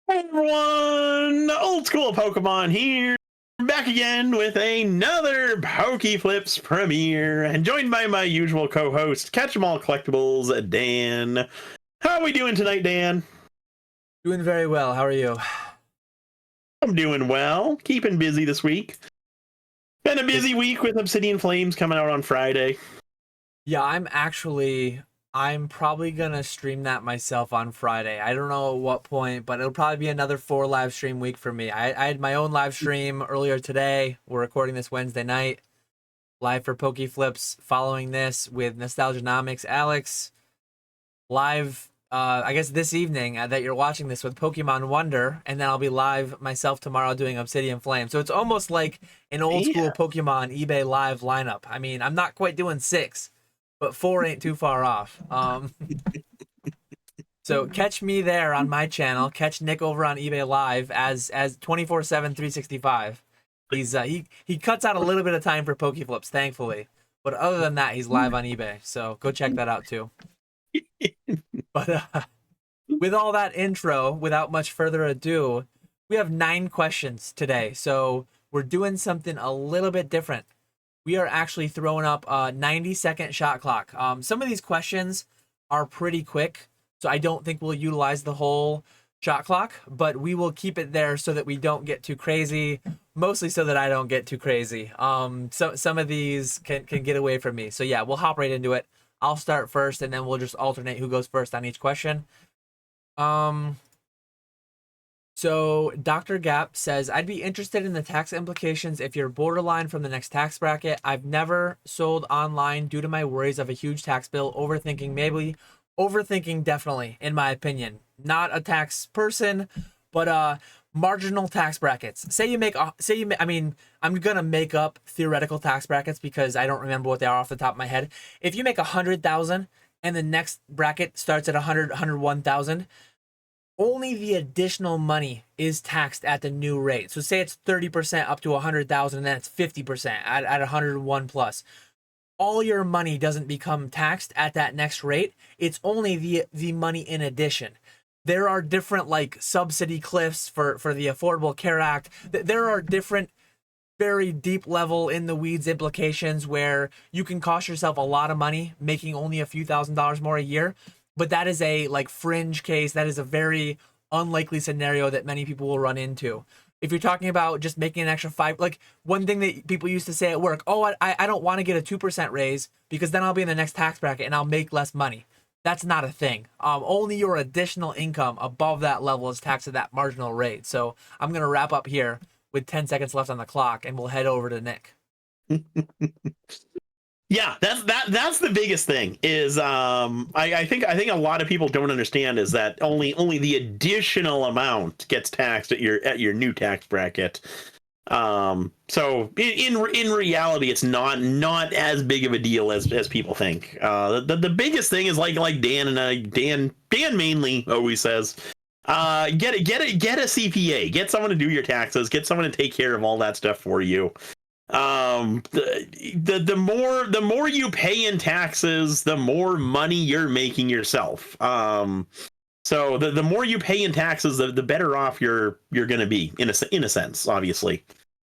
Hey everyone, old school Pokemon here, back again with another PokeFlipz premiere, and joined by my usual co-host, Catch 'em All Collectibles, Dan. How are we doing tonight, Dan? Doing very well. How are you? I'm doing well, keeping busy this week. Been a busy week with Obsidian Flames coming out on Friday. Yeah, I'm probably gonna stream that myself on Friday. I don't know at what point, but it'll probably be another 4 live stream week for me. I had my own live stream earlier today. We're recording this Wednesday night. Live for PokeFlipz following this with Nostalgianomics Alex. Live I guess this evening that you're watching this with Pokemon Wonder, and then I'll be live myself tomorrow doing Obsidian Flame. So it's almost like an old school Yeah. Pokemon eBay live lineup. I mean, I'm not quite doing 6, but 4 ain't too far off. So catch me there on my channel. Catch Nick over on eBay Live as 24/7 365. He cuts out a little bit of time for PokeFlipz, thankfully. But other than that, he's live on eBay. So go check that out too. But with all that intro, without much further ado, we have 9 questions today. So we're doing something a little bit different. We are actually throwing up a 90-second shot clock. Some of these questions are pretty quick, so I don't think we'll utilize the whole shot clock, but we will keep it there so that we don't get too crazy, mostly so that I don't get too crazy. So some of these can get away from me. So yeah, we'll hop right into it. I'll start first, and then we'll just alternate who goes first on each question. So Dr. Gap says, I'd be interested in the tax implications if you're borderline from the next tax bracket. I've never sold online due to my worries of a huge tax bill. Overthinking, maybe. Overthinking, definitely, in my opinion. Not a tax person, but marginal tax brackets. I mean, I'm gonna make up theoretical tax brackets because I don't remember what they are off the top of my head. If you make 100,000 and the next bracket starts at 101,000, only the additional money is taxed at the new rate. So say it's 30% up to 100,000, and then it's 50% at 101 plus. All your money doesn't become taxed at that next rate. It's only the money in addition. There are different like subsidy cliffs for the Affordable Care Act. There are different very deep level in the weeds implications where you can cost yourself a lot of money making only a few $1,000s more a year, but that is a like fringe case. That is a very unlikely scenario that many people will run into. If you're talking about just making an extra 5, like one thing that people used to say at work, oh, I don't want to get a 2% raise because then I'll be in the next tax bracket and I'll make less money. That's not a thing. Only your additional income above that level is taxed at that marginal rate. So I'm going to wrap up here with 10 seconds left on the clock, and we'll head over to Nick. Yeah, that's the biggest thing is I think a lot of people don't understand is that only the additional amount gets taxed at your new tax bracket. So in reality, it's not as big of a deal as people think. The biggest thing is like Dan mainly always says, get a CPA, get someone to do your taxes, get someone to take care of all that stuff for you. The more you pay in taxes, the more money you're making yourself. So the more you pay in taxes, the better off you're going to be in a sense, obviously.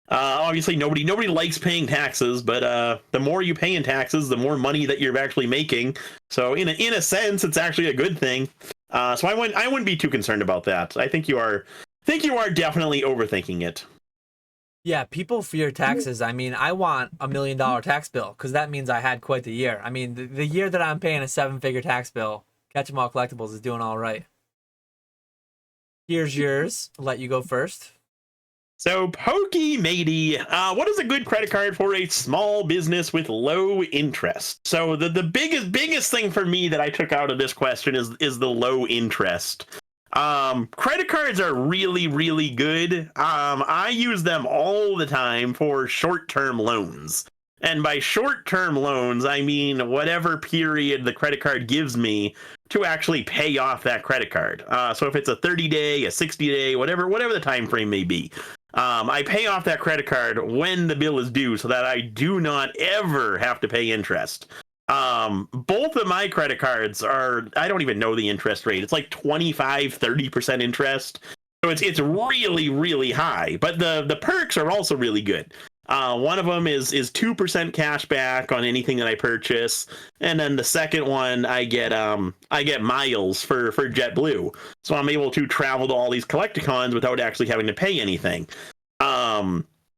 Obviously nobody likes paying taxes, but the more you pay in taxes, the more money that you're actually making. So in a sense, it's actually a good thing. So I wouldn't be too concerned about that. I think you are definitely overthinking it. Yeah, people fear taxes. I mean, I want $1 million tax bill because that means I had quite the year. I mean, the year that I'm paying a 7-figure tax bill, Catch 'em All Collectibles is doing all right. Here's yours. I'll let you go first. So, Matey, what is a good credit card for a small business with low interest? So, the biggest thing for me that I took out of this question is the low interest. Credit cards are really good. I use them all the time for short-term loans. And by short-term loans, I mean whatever period the credit card gives me to actually pay off that credit card. So if it's a 30-day, a 60-day, whatever the time frame may be, I pay off that credit card when the bill is due so that I do not ever have to pay interest. Both of my credit cards are, I don't even know the interest rate. It's like 25, 30% interest. So it's really, really high. But the perks are also really good. One of them is 2% cash back on anything that I purchase, and then the second one I get miles for JetBlue, so I'm able to travel to all these collecticons without actually having to pay anything.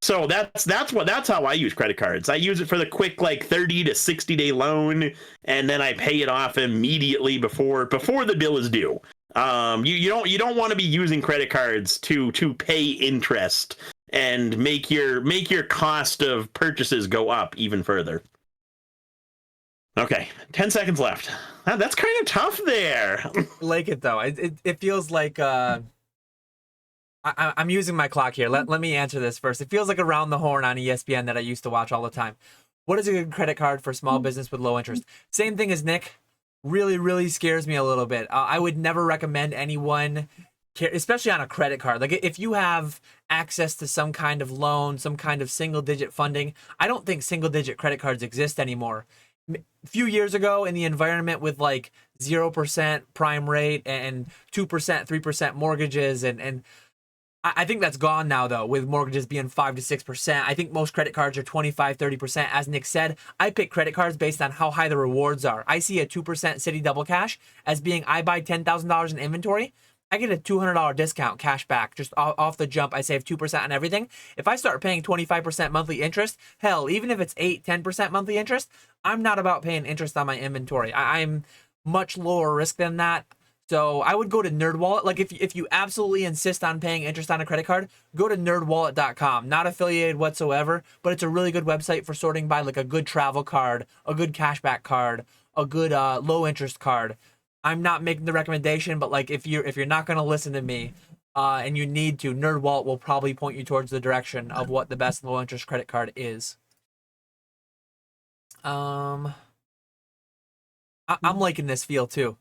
So that's how I use credit cards. I use it for the quick like 30 to 60 day loan, and then I pay it off immediately before the bill is due. You don't want to be using credit cards to pay interest and make your cost of purchases go up even further. Okay, 10 seconds left. That's kind of tough there. Like it though. It feels like I'm using my clock here. Let me answer this first. It feels like Around the Horn on ESPN that I used to watch all the time. What is a good credit card for small business with low interest? Same thing as Nick. Really, really scares me a little bit. I would never recommend anyone, especially on a credit card. Like if you have access to some kind of loan, some kind of single-digit funding, I don't think single-digit credit cards exist anymore. A few years ago, in the environment with like 0% prime rate and 2%, 3% mortgages, and I think that's gone now, though, with mortgages being 5 to 6%. I think most credit cards are 25, 30%. As Nick said, I pick credit cards based on how high the rewards are. I see a 2% City Double Cash as being, I buy $10,000 in inventory, I get a $200 discount cash back just off the jump. I save 2% on everything. If I start paying 25% monthly interest, hell, even if it's 8, 10% monthly interest, I'm not about paying interest on my inventory. I'm much lower risk than that. So I would go to NerdWallet. Like if you absolutely insist on paying interest on a credit card, go to nerdwallet.com. Not affiliated whatsoever, but it's a really good website for sorting by like a good travel card, a good cashback card, a good low interest card. I'm not making the recommendation, but like if you're not going to listen to me and you need to, NerdWallet will probably point you towards the direction of what the best low interest credit card is. I'm liking this feel too.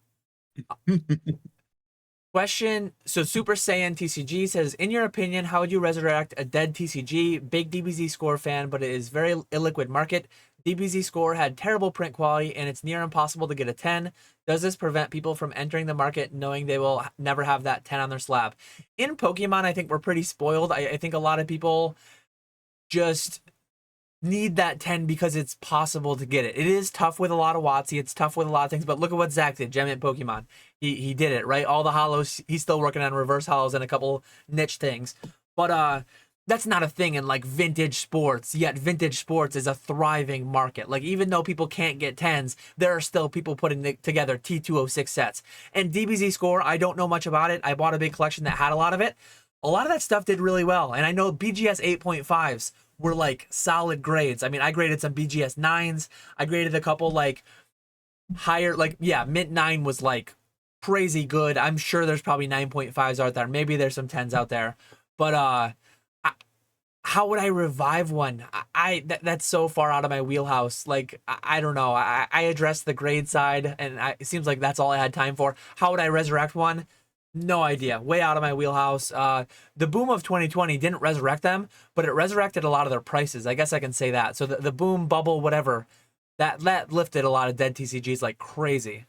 Question. So Super Saiyan TCG says, in your opinion, how would you resurrect a dead TCG? Big DBZ Score fan, but it is very illiquid market. DBZ Score had terrible print quality and it's near impossible to get a 10. Does this prevent people from entering the market knowing they will never have that 10 on their slab? In Pokemon, I think we're pretty spoiled. I think a lot of people just need that 10 because it's possible to get it. It is tough with a lot of WotC. It's tough with a lot of things, but look at what Zach did, Gem Mint Pokemon. He did it, right? All the hollows, he's still working on reverse hollows and a couple niche things. But that's not a thing in like vintage sports, yet vintage sports is a thriving market. Like even though people can't get 10s, there are still people putting together T206 sets. And DBZ Score, I don't know much about it. I bought a big collection that had a lot of it. A lot of that stuff did really well. And I know BGS 8.5s were like solid grades. I mean, I graded some BGS 9s. I graded a couple like higher, like, yeah, Mint 9 was like crazy good. I'm sure there's probably 9.5s out there. Maybe there's some 10s out there. But how would I revive one? That's so far out of my wheelhouse. Like, I don't know. I addressed the grade side, and it seems like that's all I had time for. How would I resurrect one? No idea. Way out of my wheelhouse. The boom of 2020 didn't resurrect them, but it resurrected a lot of their prices. I guess I can say that. So the boom, bubble, whatever, that lifted a lot of dead TCGs like crazy.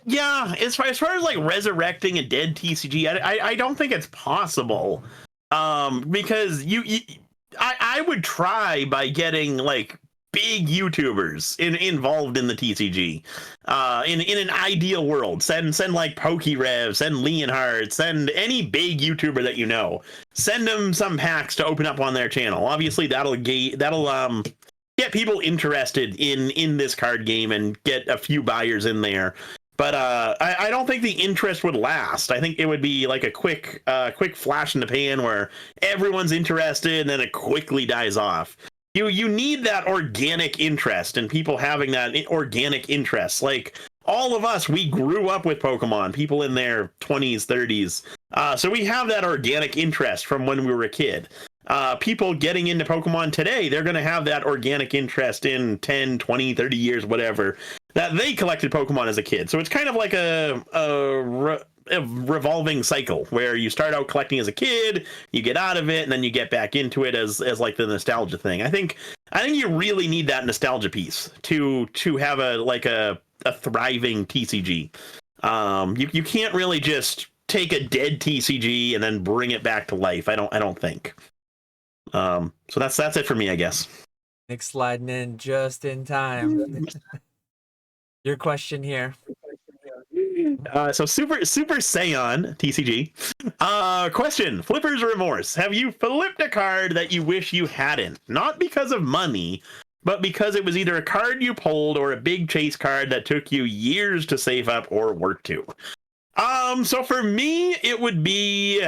Yeah, as far as like resurrecting a dead TCG, I don't think it's possible. Because I would try by getting like big YouTubers involved in the TCG. In an ideal world, send like PokeRev, send Leonhardt, send any big YouTuber that you know. Send them some packs to open up on their channel. Obviously, that'll get people interested in this card game and get a few buyers in there. But I don't think the interest would last. I think it would be like a quick flash in the pan where everyone's interested and then it quickly dies off. You need that organic interest and people having that organic interest. Like all of us, we grew up with Pokemon, people in their 20s, 30s. So we have that organic interest from when we were a kid. People getting into Pokemon today, they're going to have that organic interest in 10, 20, 30 years, whatever, that they collected Pokemon as a kid. So it's kind of like a a revolving cycle where you start out collecting as a kid, you get out of it, and then you get back into it as like the nostalgia thing. I think you really need that nostalgia piece to have a thriving TCG. You can't really just take a dead TCG and then bring it back to life. I don't think. So that's it for me, I guess. Nick sliding in just in time. Your question here. So Super Saiyan TCG. Question: Flipper's remorse. Have you flipped a card that you wish you hadn't? Not because of money, but because it was either a card you pulled or a big chase card that took you years to save up or work to. So for me, it would be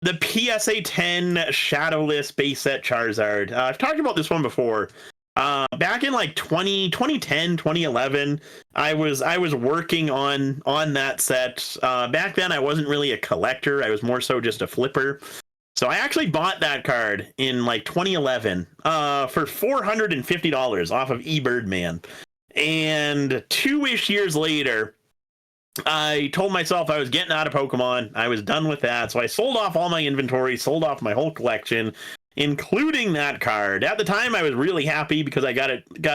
the PSA 10 Shadowless base set Charizard. I've talked about this one before. Back in like 2010, 2011, I was working on that set. Back then I wasn't really a collector. I was more so just a flipper. So I actually bought that card in like 2011 for $450 off of eBirdman. And 2-ish years later, I told myself I was getting out of Pokemon. I was done with that. So I sold off all my inventory, sold off my whole collection, including that card. At the time, I was really happy because I got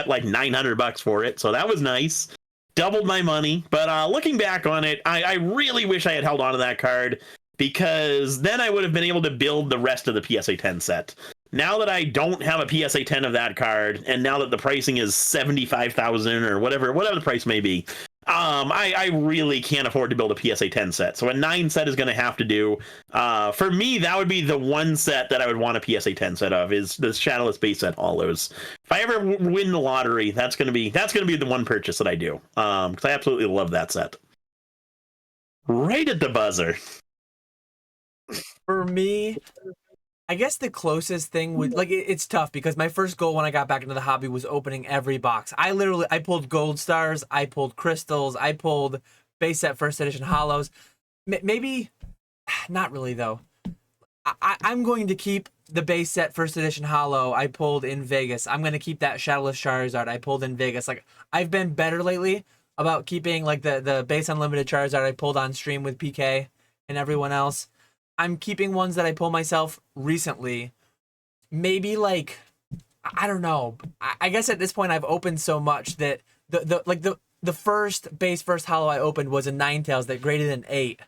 like $900 for it. So that was nice. Doubled my money. But looking back on it, I really wish I had held on to that card, because then I would have been able to build the rest of the PSA 10 set. Now that I don't have a PSA 10 of that card, and now that the pricing is $75,000 or whatever the price may be, I really can't afford to build a PSA 10 set. So a 9 set is going to have to do. For me, that would be the one set that I would want a PSA 10 set of, is the Shadowless base set Hollows. If I ever win the lottery, that's going to be the one purchase that I do. Because I absolutely love that set. Right at the buzzer. For me, I guess the closest thing would, like, it's tough because my first goal when I got back into the hobby was opening every box. I pulled gold stars, I pulled crystals, I pulled base set first edition hollows. Maybe not really though. I'm going to keep the base set first edition hollow I pulled in Vegas. I'm going to keep that Shadowless Charizard I pulled in Vegas. Like, I've been better lately about keeping like the base unlimited Charizard I pulled on stream with PK and everyone else. I'm keeping ones that I pull myself recently. Maybe like, I don't know. I guess at this point I've opened so much that the first hollow I opened was a Ninetales that graded an 8.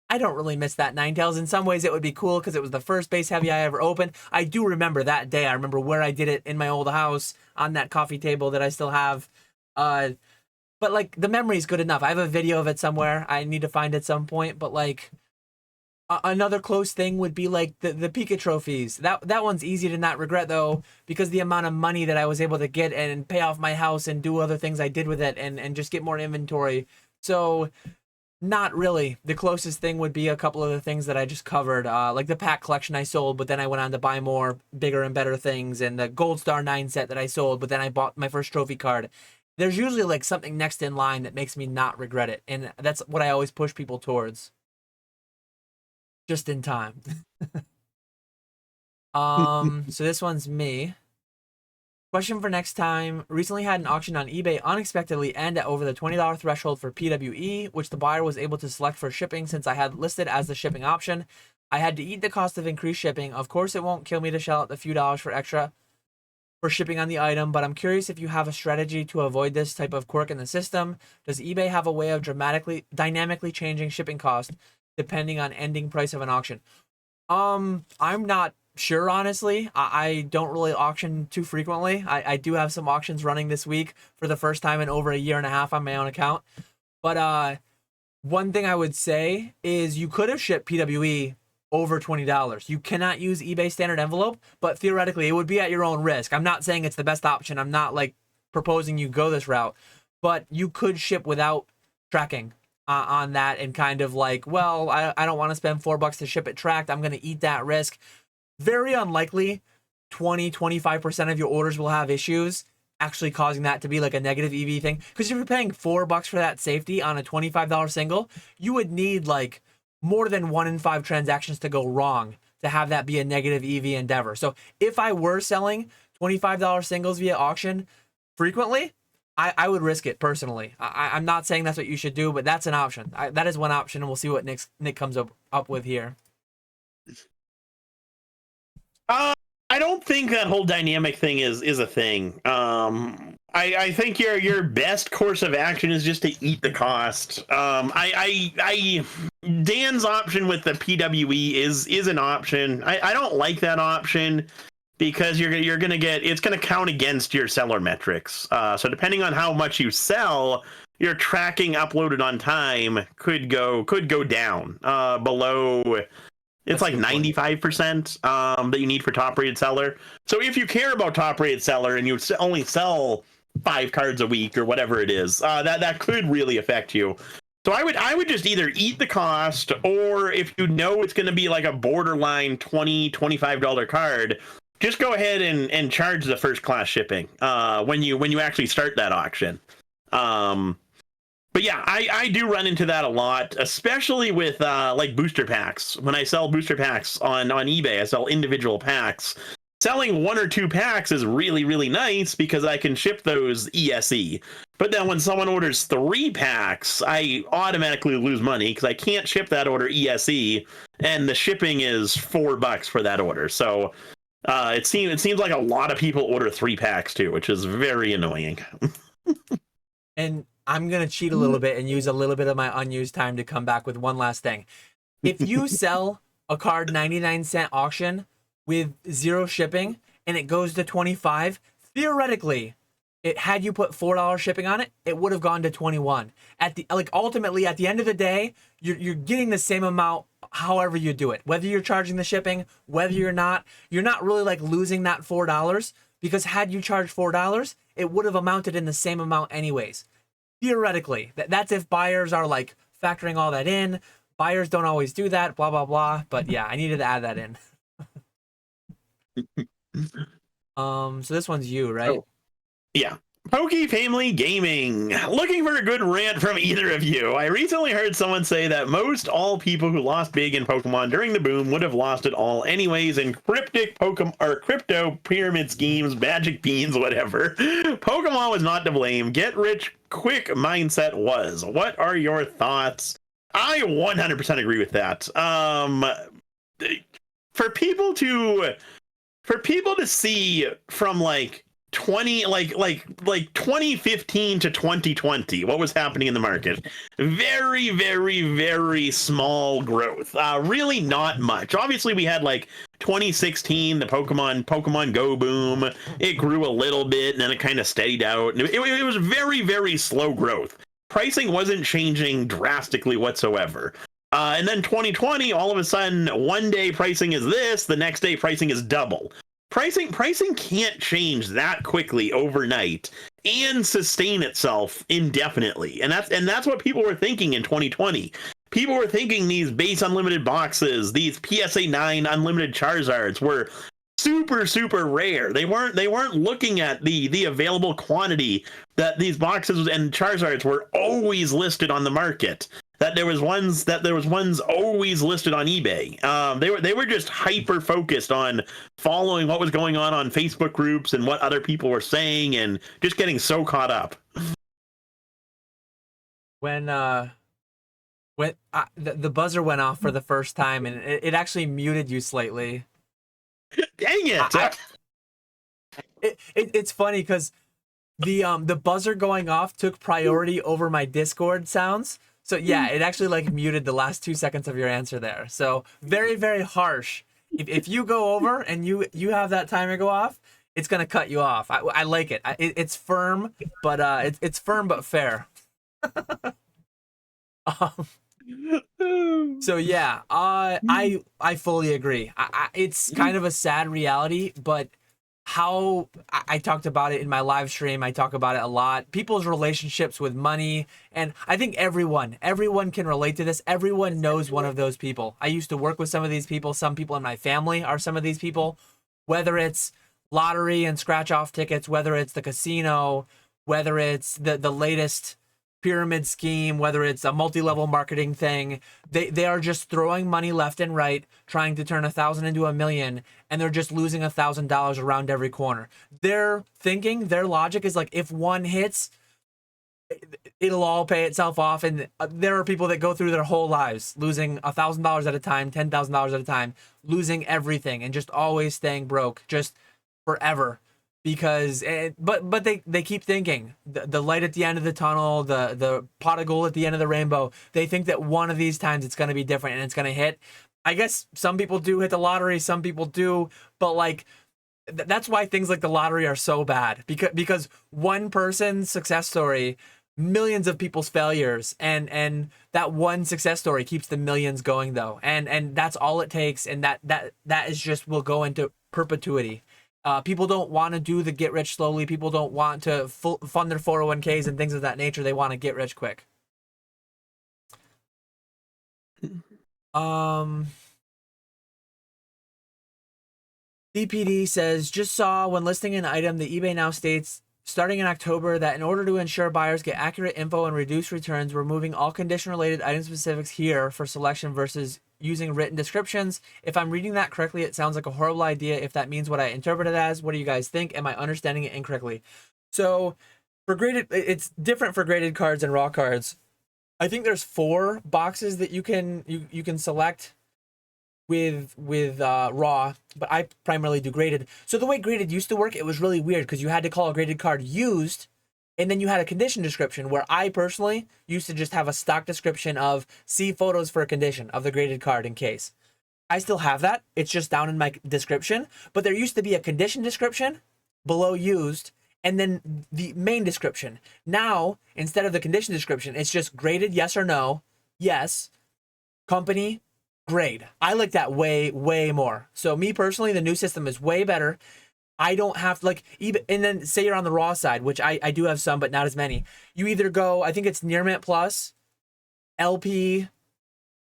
I don't really miss that Ninetales. In some ways it would be cool because it was the first base heavy I ever opened. I do remember that day. I remember where I did it in my old house on that coffee table that I still have. But like, the memory is good enough. I have a video of it somewhere. I need to find it at some point, but like, another close thing would be like the Pika trophies. That one's easy to not regret though, because the amount of money that I was able to get and pay off my house and do other things I did with it and just get more inventory. So not really. The closest thing would be a couple of the things that I just covered, like the pack collection I sold, but then I went on to buy more bigger and better things, and the Gold Star 9 set that I sold, but then I bought my first trophy card. There's usually like something next in line that makes me not regret it, and that's what I always push people towards. Just in time. So this one's me. Question for next time. Recently had an auction on eBay unexpectedly end at over the $20 threshold for PWE, which the buyer was able to select for shipping since I had listed as the shipping option. I had to eat the cost of increased shipping. Of course, it won't kill me to shell out the few dollars for extra for shipping on the item, but I'm curious if you have a strategy to avoid this type of quirk in the system. Does eBay have a way of dynamically changing shipping cost depending on ending price of an auction? I'm not sure, honestly. I don't really auction too frequently. I do have some auctions running this week for the first time in over a year and a half on my own account. But one thing I would say is you could have shipped PWE over $20. You cannot use eBay standard envelope, but theoretically it would be at your own risk. I'm not saying it's the best option. I'm not like proposing you go this route, but you could ship without tracking on that and kind of like, well, I don't want to spend $4 to ship it tracked. I'm going to eat that risk. Very unlikely 20-25% of your orders will have issues, actually causing that to be like a negative EV thing. Because if you're paying $4 for that safety on a $25 single, you would need like more than 1 in 5 transactions to go wrong to have that be a negative EV endeavor. So if I were selling $25 singles via auction frequently, I would risk it personally. I'm not saying that's what you should do, but that's an option. That is one option, and we'll see what Nick comes up with here. I don't think that whole dynamic thing is a thing. I think your best course of action is just to eat the cost. Dan's option with the PWE is an option. I don't like that option because you're gonna get, it's gonna count against your seller metrics. So depending on how much you sell, your tracking uploaded on time could go down below. It's like 95% that you need for top rated seller. So if you care about top rated seller and you only sell 5 cards a week or whatever it is, that could really affect you. So I would just either eat the cost, or if you know it's going to be like a borderline $20-$25 card, just go ahead and charge the first class shipping when you actually start that auction. But yeah, I do run into that a lot, especially with like booster packs. When I sell booster packs on eBay, I sell individual packs. Selling 1 or 2 packs is really, really nice because I can ship those ESE. But then when someone orders 3 packs, I automatically lose money because I can't ship that order ESE, and the shipping is $4 for that order. So it seems like a lot of people order 3 packs too, which is very annoying. And I'm going to cheat a little bit and use a little bit of my unused time to come back with one last thing. If you sell a card 99-cent auction with 0 shipping and it goes to 25, theoretically, had you put $4 shipping on it, it would have gone to 21. Ultimately, at the end of the day, you're getting the same amount however you do it. Whether you're charging the shipping, whether you're not really like losing that $4, because had you charged $4, it would have amounted in the same amount anyways. Theoretically, that's if buyers are like factoring all that in. Buyers don't always do that, blah, blah, blah. But yeah, I needed to add that in. So this one's you, right? Oh, yeah. Poke Family Gaming. Looking for a good rant from either of you. I recently heard someone say that most all people who lost big in Pokemon during the boom would have lost it all anyways in cryptic Pokemon or crypto pyramid schemes, magic beans, whatever. Pokemon was not to blame. Get rich quick mindset was. What are your thoughts? I 100% agree with that. For people to see from like 2015 to 2020 what was happening in the market, very, very, very small growth, really not much. Obviously we had like 2016, the Pokemon Go boom. It grew a little bit and then it kind of steadied out, and it was very, very slow growth. Pricing wasn't changing drastically whatsoever. And then 2020, all of a sudden, one day pricing is this, the next day pricing is double. Pricing can't change that quickly overnight and sustain itself indefinitely. And that's what people were thinking in 2020. People were thinking these base unlimited boxes, these PSA 9 unlimited Charizards were super, super rare. They weren't looking at the available quantity that these boxes and Charizards were always listed on the market. That there was ones always listed on eBay. They were just hyper focused on following what was going on Facebook groups and what other people were saying, and just getting so caught up. When the buzzer went off for the first time, and it actually muted you slightly. Dang it! It's funny because the buzzer going off took priority over my Discord sounds. So yeah, it actually like muted the last 2 seconds of your answer there. So very, very harsh. If you go over and you have that timer go off, it's gonna cut you off. I like it. It's firm, but it's firm but fair. So yeah, I fully agree. It's kind of a sad reality, but how I talked about it in my live stream. I talk about it a lot. People's relationships with money. And I think everyone can relate to this. Everyone knows one of those people. I used to work with some of these people. Some people in my family are some of these people, whether it's lottery and scratch off tickets, whether it's the casino, whether it's the latest pyramid scheme, whether it's a multi-level marketing thing. They are just throwing money left and right, trying to turn 1,000 into 1,000,000, and they're just losing $1,000 around every corner. Their thinking, their logic is like, if one hits, it'll all pay itself off. And there are people that go through their whole lives losing $1,000 at a time, $10,000 at a time, losing everything, and just always staying broke, just forever. Because but they keep thinking the light at the end of the tunnel, the pot of gold at the end of the rainbow. They think that one of these times it's going to be different and it's going to hit. I guess some people do hit the lottery, some people do, but like that's why things like the lottery are so bad, because one person's success story, millions of people's failures, and that one success story keeps the millions going though, and that's all it takes, and that is just will go into perpetuity. People don't want to do the get rich slowly. People don't want to fund their 401ks and things of that nature. They want to get rich quick. DPD says, just saw when listing an item, the eBay now states starting in October that in order to ensure buyers get accurate info and reduce returns, we're moving all condition related item specifics here for selection versus using written descriptions. If I'm reading that correctly, it sounds like a horrible idea if that means what I interpret it as. What do you guys think? Am I understanding it incorrectly? So for graded, it's different for graded cards and raw cards. I think there's 4 boxes that you can select with raw, but I primarily do graded. So the way graded used to work, it was really weird because you had to call a graded card used, and then you had a condition description, where I personally used to just have a stock description of see photos for a condition of the graded card in case. I still have that. It's just down in my description, but there used to be a condition description below used, and then the main description. Now, instead of the condition description, it's just graded yes or no, yes, company, grade. I like that way more. So me personally, the new system is way better. I don't have to like even, and then say you're on the raw side, which I do have some, but not as many. You either go, I think it's near mint plus, LP,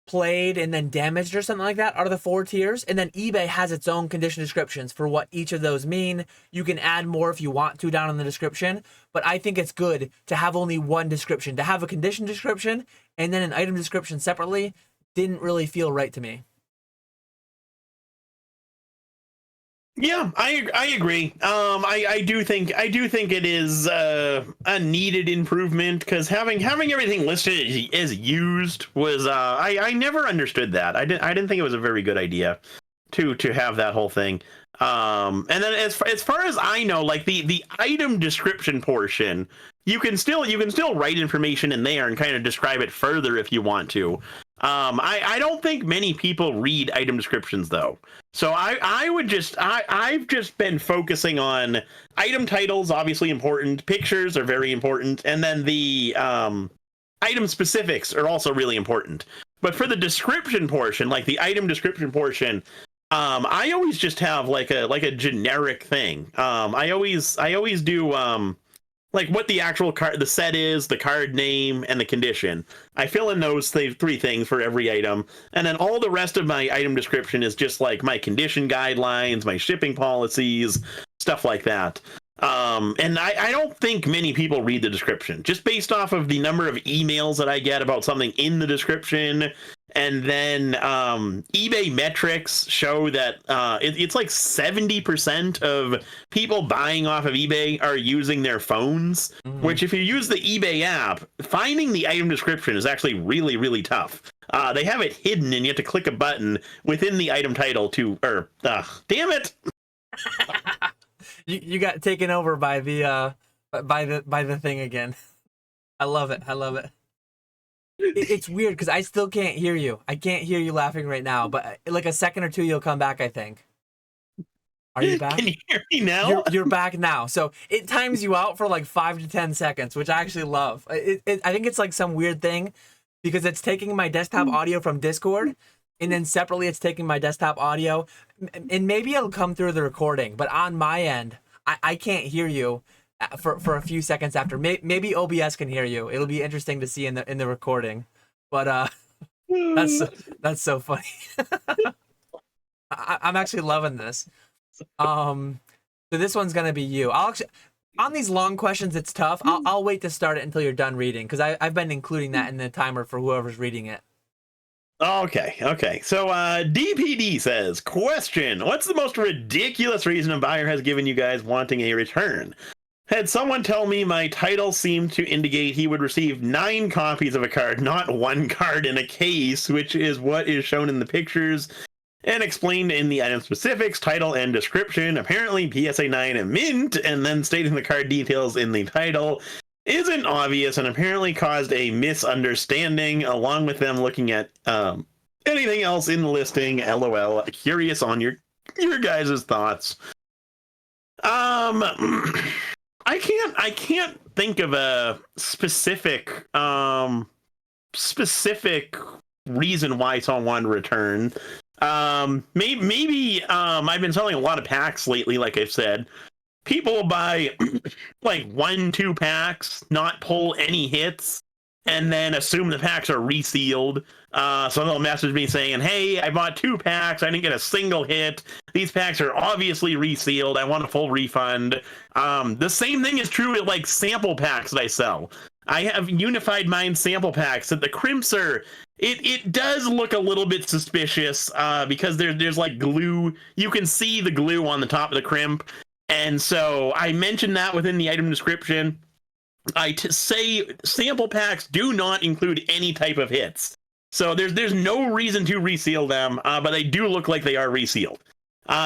played, and then damaged or something like that out of the 4 tiers. And then eBay has its own condition descriptions for what each of those mean. You can add more if you want to down in the description, but I think it's good to have only one description. To have a condition description and then an item description separately didn't really feel right to me. Yeah, I agree. I do think it is a needed improvement, because having everything listed as used was I never understood that. I didn't think it was a very good idea to have that whole thing. And then as far as I know, like the item description portion, you can still write information in there and kind of describe it further if you want to. I don't think many people read item descriptions though. So I've just been focusing on item titles, obviously important, pictures are very important, and then the item specifics are also really important. But for the description portion, like the item description portion, I always just have like a generic thing. I always do like what the actual card, the set is, the card name, and the condition. I fill in those 3 things for every item, and then all the rest of my item description is just like my condition guidelines, my shipping policies, stuff like that. And I don't think many people read the description, just based off of the number of emails that I get about something in the description. And then eBay metrics show that it's like 70% of people buying off of eBay are using their phones, which if you use the eBay app, finding the item description is actually really, really tough. They have it hidden and you have to click a button within the item title to, damn it. You got taken over by the thing again. I love it. It's weird because I still can't hear you. I can't hear you laughing right now, but like a second or two, you'll come back, I think. Are you back? Can you hear me now? You're back now. So it times you out for like 5 to 10 seconds, which I actually love. I think it's like some weird thing because it's taking my desktop audio from Discord, and then separately it's taking my desktop audio, and maybe it'll come through the recording, but on my end, I can't hear you for a few seconds after. Maybe OBS can hear you. It'll be interesting to see in the recording, but that's so funny. I'm actually loving this. So this one's gonna be you. I'll actually, on these long questions, it's tough. I'll wait to start it until you're done reading, because I've been including that in the timer for whoever's reading it. Okay. So DPD says, question, what's the most ridiculous reason a buyer has given you guys wanting a return? Had someone tell me my title seemed to indicate he would receive 9 copies of a card, not 1 card in a case, which is what is shown in the pictures and explained in the item specifics, title, and description. Apparently, PSA 9 and mint, and then stating the card details in the title isn't obvious and apparently caused a misunderstanding, along with them looking at anything else in the listing. LOL. Curious on your guys' thoughts. I can't think of a specific reason why someone returned. Maybe I've been selling a lot of packs lately, like I've said. People buy like 1-2 packs, not pull any hits, and then assume the packs are resealed. So they'll message me saying, hey, I bought 2 packs, I didn't get a single hit. These packs are obviously resealed. I want a full refund. The same thing is true with like sample packs that I sell. I have Unified Mind sample packs that the crimps are. It does look a little bit suspicious because there's like glue. You can see the glue on the top of the crimp. And so I mentioned that within the item description. I say sample packs do not include any type of hits. So there's no reason to reseal them, but they do look like they are resealed.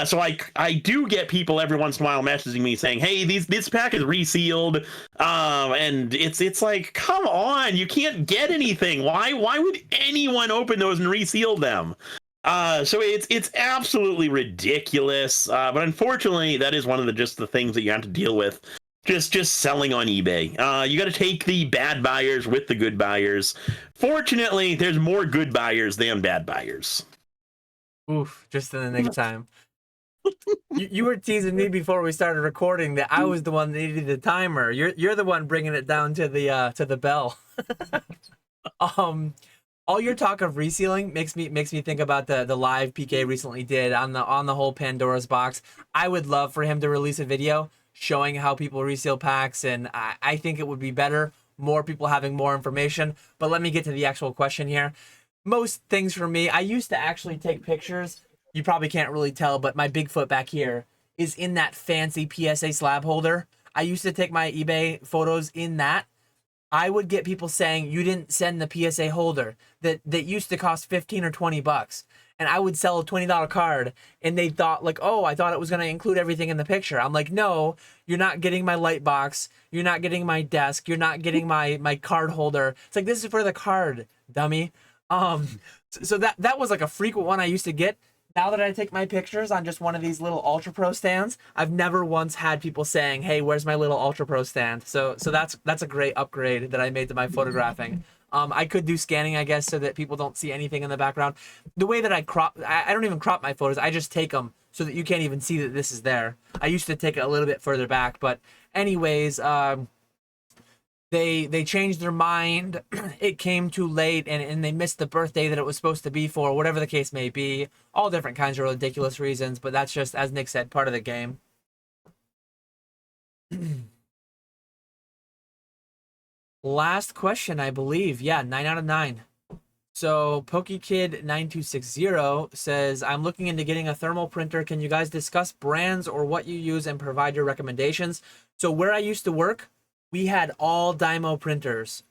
So I do get people every once in a while messaging me saying, hey, this pack is resealed. And it's like, come on, you can't get anything. Why would anyone open those and reseal them? So it's absolutely ridiculous. But unfortunately, that is one of the things that you have to deal with. Just selling on eBay. You got to take the bad buyers with the good buyers. Fortunately, there's more good buyers than bad buyers. Oof, just in the nick of time. You were teasing me before we started recording that I was the one that needed the timer. You're the one bringing it down to the bell. All your talk of resealing makes me think about the live PK recently did on the whole Pandora's box. I would love for him to release a video showing how people reseal packs, and I think it would be better, more people having more information. But let me get to the actual question here. Most things for me, I used to actually take pictures. You probably can't really tell, but my Bigfoot back here is in that fancy PSA slab holder. I used to take my eBay photos in that. I would get people saying, you didn't send the PSA holder that used to cost 15 or 20 bucks. And I would sell a $20 card, and they thought like, oh, I thought it was going to include everything in the picture. I'm like, no, you're not getting my light box. You're not getting my desk. You're not getting my card holder. It's like, this is for the card, dummy. So that was like a frequent one I used to get. Now that I take my pictures on just one of these little Ultra Pro stands, I've never once had people saying, hey, where's my little Ultra Pro stand? So that's a great upgrade that I made to my photographing. I could do scanning, I guess, so that people don't see anything in the background. The way that I don't even crop my photos. I just take them so that you can't even see that this is there. I used to take it a little bit further back, but anyways, they changed their mind. It came too late, and they missed the birthday that it was supposed to be for, whatever the case may be. All different kinds of ridiculous reasons, but that's just, as Nick said, part of the game. Last question, I believe. Yeah, 9 out of 9. So PokeKid9260 says, I'm looking into getting a thermal printer. Can you guys discuss brands or what you use and provide your recommendations? So where I used to work, we had all Dymo printers,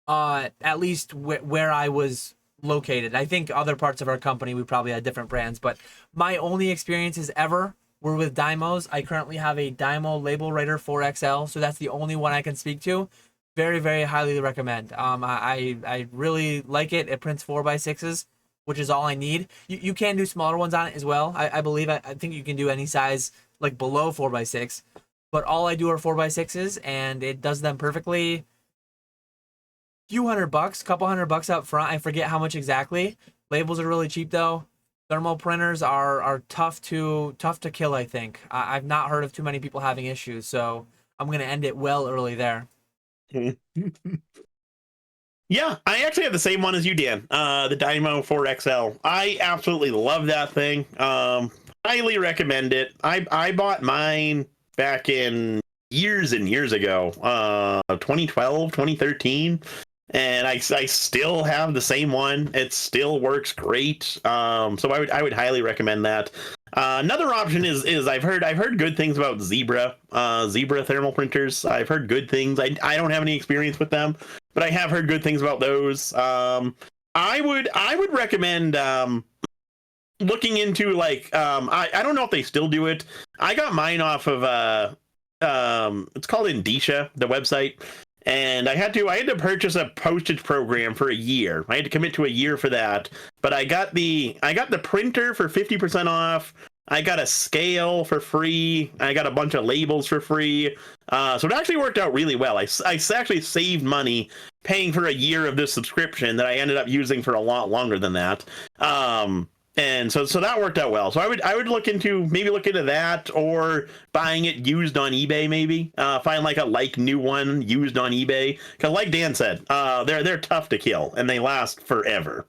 at least where I was located. I think other parts of our company, we probably had different brands, but my only experiences ever were with Dymos. I currently have a Dymo Label Writer 4XL, so that's the only one I can speak to. Very, very highly recommend. I really like it. It prints 4x6s, which is all I need. You can do smaller ones on it as well. I believe, I think you can do any size like below 4x6. But all I do are 4x6s, and it does them perfectly. Few $100, couple $100 up front. I forget how much exactly. Labels are really cheap though. Thermal printers are tough to kill, I think. I've not heard of too many people having issues, so I'm gonna end it well early there. Yeah, I actually have the same one as you, Dan. The Dymo 4XL. I absolutely love that thing. Highly recommend it. I bought mine back in years and years ago, 2012, 2013. and I still have the same one. It still works great. So I would highly recommend that. Another option is I've heard good things about Zebra thermal printers. I've heard good things. I don't have any experience with them, but I have heard good things about those. I would recommend looking into like I don't know if they still do it. I got mine off of it's called Indicia, the website, and I had to purchase a postage program for a year. I had to commit to a year for that, but I got the printer for 50% off. I got a scale for free. I got a bunch of labels for free. So it actually worked out really well. I actually saved money paying for a year of this subscription that I ended up using for a lot longer than that. And so that worked out well. So I would look into that, or buying it used on eBay, maybe find like a new one used on eBay, because like Dan said, they're tough to kill and they last forever.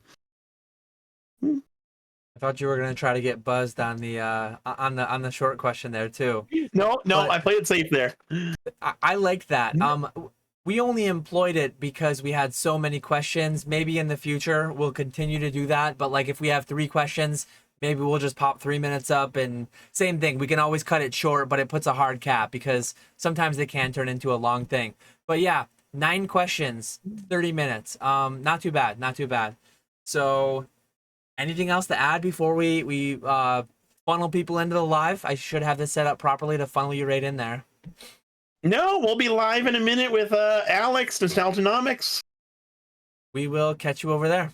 I thought you were gonna try to get buzzed on the short question there too. No, But I played it safe there. I like that. We only employed it because we had so many questions. Maybe in the future we'll continue to do that. But like if we have 3 questions, maybe we'll just pop 3 minutes up, and same thing. We can always cut it short, but it puts a hard cap because sometimes they can turn into a long thing. But yeah, 9 questions, 30 minutes. Not too bad, not too bad. So anything else to add before we funnel people into the live? I should have this set up properly to funnel you right in there. No, we'll be live in a minute with Alex, Nostalgianomics. We will catch you over there.